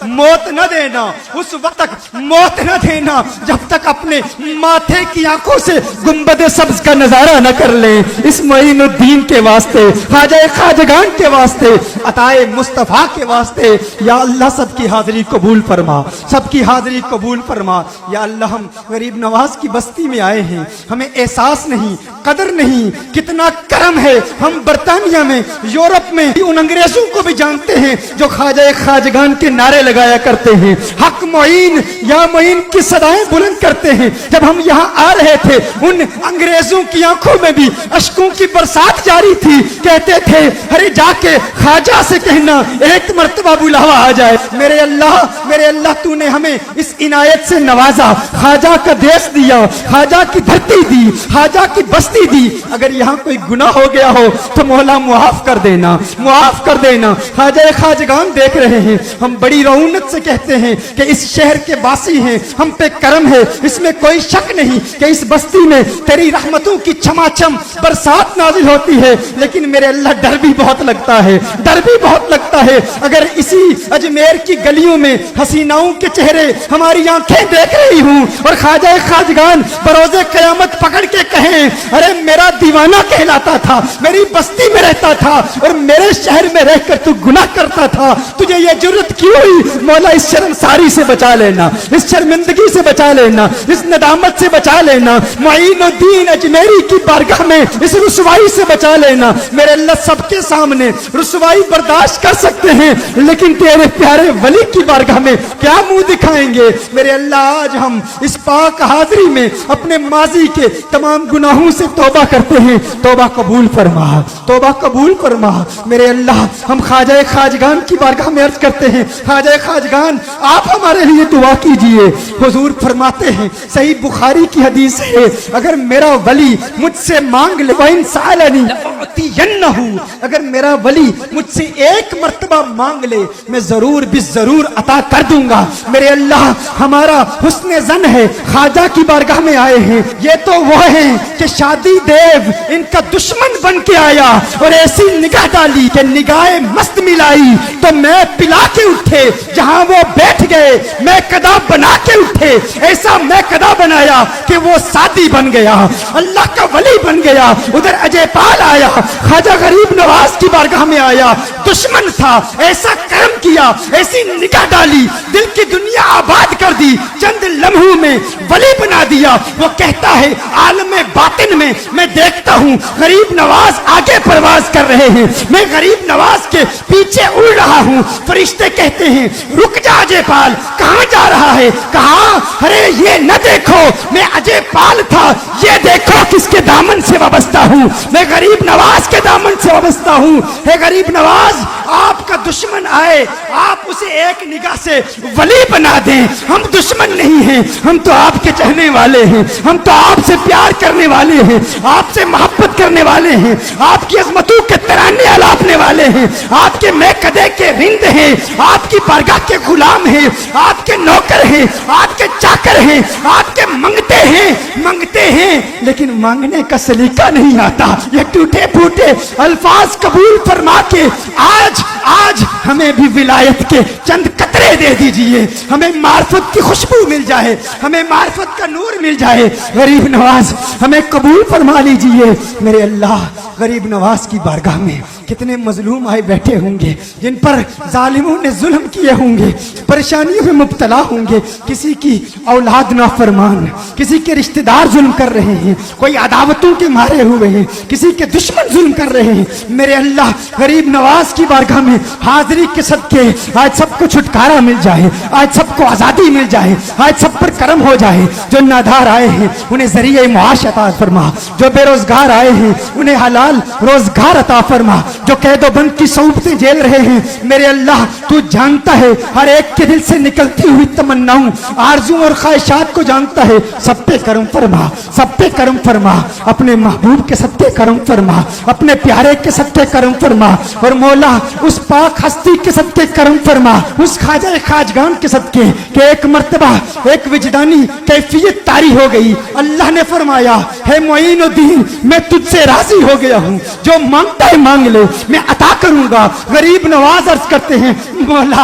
موت نہ دینا, اس وقت تک موت نہ دینا جب تک اپنے ماتھے کی آنکھوں سے گنبد سبز کا نظارہ نہ کر لیں. اس معین الدین کے واسطے, خواجہ خواجگان کے واسطے, عطائے مصطفیٰ کے واسطے یا اللہ سب کی حاضری قبول فرما, سب کی حاضری قبول فرما. یا اللہ ہم غریب نواز کی بستی میں آئے ہیں, ہمیں احساس نہیں, قدر نہیں کتنا کرم ہے. ہم برطانیہ میں, یورپ میں ان انگریزوں کو بھی جانتے ہیں جو خواجہ خواجگان کے نعرے لگایا کرتے ہیں, حق معین یا معین کی صدائیں بلند کرتے ہیں. جب ہم یہاں آ رہے تھے ان انگریزوں کی آنکھوں میں بھی اشکوں کی برسات جاری تھی. کہتے تھے ارے جا کے خواجہ سے کہنا ایک مرتبہ بلاوا آ جائے. میرے اللہ تو نے ہمیں اس عنایت سے نوازا, خواجہ کا دیس دیا, خواجہ کی دھرتی دی, خواجہ کی بستی دی. اگر یہاں کوئی گناہ ہو گیا ہو تو مولا معاف کر دینا, معاف کر دینا. خواجہ خواجگان دیکھ رہے ہیں, ہم بڑی رعونت سے کہتے ہیں کہ اس شہر کے باسی ہیں, ہم پہ کرم ہے, اس میں کوئی شک نہیں کہ اس بستی میں تیری رحمتوں کی چھماچم برسات نازل ہوتی ہے. لیکن میرے اللہ ڈر بھی بہت لگتا ہے, ڈر بھی بہت لگتا ہے. اگر اسی اجمیر کی گلیوں میں حسیناؤں کے چہرے ہماری آنکھیں دیکھ رہی ہوں اور خواجہ خواجگان بروز قیامت پکڑ کے کہیں ارے میرا دیوانہ کہلاتا تھا, میری بستی میں رہتا تھا اور میرے شہر میں رہ کر تو گناہ کرتا تھا, تجھے یہ جرت کیوں ہوئی؟ مولا اس شرمساری سے بچا لینا, اس شرمندگی سے بچا لینا, اس ندامت سے بچا لینا. معین الدین اجمیری کی بارگاہ میں اس رسوائی سے بچا لینا. میرے اللہ سب کے سامنے رسوائی برداشت کر سکتے ہیں لیکن تیرے پیارے ولی کی بارگاہ میں کیا منہ دکھائیں گے؟ میرے اللہ آج ہم اس پاک حاضری میں اپنے ماضی کے تمام گناہوں سے توبہ کرتے ہیں, توبہ قبول فرما, توبہ قبول فرما. میرے اللہ ہم خواجہ خواجگان کی بارگاہ میں عرض کرتے ہیں خواجہ خواجگان آپ ہمارے لیے دعا کیجئے. حضور فرماتے ہیں, صحیح بخاری کی حدیث ہے, اگر میرا ولی مجھ سے مانگ لے وَإِن سَأَلَنِي لَأُعْطِيَنَّهُ, اگر میرا ولی مجھ سے ایک مرتبہ مانگ لے میں ضرور بالضرور عطا کر دوں گا. میرے اللہ ہمارا حسن زن ہے, خواجہ کی بارگاہ میں آئے ہیں, یہ تو وہ ہیں کہ شادی دیو ان کا دشمن بن کے آیا اور ایسی نگاہ ڈالی کہ نگاہ مست ملائی تو میں پلا کے اٹھے, جہاں وہ بیٹھ گئے میں قدا بنا کے اٹھے, ایسا میں قدا بنایا کہ وہ سادی بن گیا, اللہ کا ولی بن گیا. ادھر اجے پال آیا, خواجہ غریب نواز کی بارگاہ میں آیا, دشمن تھا, ایسا کرم کیا, ایسی نگاہ ڈالی, دل کی دنیا آباد کر دی, چند لمحوں میں ولی بنا دیا. وہ کہتا ہے عالم باطن میں میں دیکھتا ہوں غریب نواز آگے پرواز کر رہے ہیں, میں غریب نواز کے پیچھے اڑ رہا ہوں. فرشتے کہتے ہیں رک جا اجے پال, کہاں جا رہا ہے؟ کہاں ارے یہ نہ دیکھو میں اجے پال تھا, یہ دیکھو کس کے دامن سے وابستہ ہوں, میں غریب نواز کے دامن سے وابستہ ہوں. ہے غریب نواز آپ کا دشمن آئے آپ اسے ایک نگاہ سے ولی بنا دیں. ہم دشمن نہیں ہیں, ہم تو آپ کے چہنے والے ہیں, ہم تو آپ سے پیار کرنے والے ہیں, آپ سے محبت کرنے والے ہیں, آپ کی عظمتوں کے ترانے الاپنے والے ہیں, آپ کے میں قدے کے رند ہیں, آپ کی بارگاہ کے غلام ہیں, آپ کے نوکر ہیں, آپ کے چاکر ہیں, آپ کے منگتے ہیں لیکن مانگنے کا سلیقہ نہیں آتا. یہ ٹوٹے پھوٹے الفاظ قبول فرما کے آج ہمیں بھی ولایت کے چند قطرے دے دیجئے, ہمیں معرفت کی خوشبو مل جائے, ہمیں معرفت کا نور مل جائے. غریب نواز ہمیں قبول فرما لیجئے. میرے اللہ غریب نواز کی بارگاہ میں کتنے مظلوم آئے بیٹھے ہوں گے جن پر ظالموں نے ظلم کیے ہوں گے, پریشانیوں میں مبتلا ہوں گے, کسی کی اولاد نافرمان, کسی کے رشتہ دار ظلم کر رہے ہیں, کوئی عداوتوں کے مارے ہوئے ہیں, کسی کے دشمن ظلم کر رہے ہیں. میرے اللہ غریب نواز کی بارگاہ میں حاضری کے صدقے آج سب کو چھٹکارا مل جائے, آج سب کو آزادی مل جائے, آج سب پر کرم ہو جائے. جو نادار آئے ہیں انہیں ذریعہ معاش عطا فرما, جو بے روزگار آئے ہیں انہیں حلال روزگار عطا فرما, جو قید و بند کی صعوبتیں جھیل رہے ہیں میرے اللہ تو جانتا ہے ہر ایک کے دل سے نکلتی ہوئی تمناؤں آرزوں اور خواہشات کو جانتا ہے. سب پہ کرم فرما, سب پہ کرم فرما, اپنے محبوب کے صدقے کرم فرما, اپنے پیارے کے صدقے کرم فرما, اور مولا اس پاک ہستی کے صدقے کرم فرما, اس خواجہ خواجگان کے صدقے کہ ایک مرتبہ ایک وجدانی کیفیت طاری ہو گئی. اللہ نے فرمایا ہے معین الدین میں تجھ سے راضی ہو گیا ہوں, جو مانگتا ہے مانگ لے میں عطا کروں گا. غریب نواز عرض کرتے ہیں مولا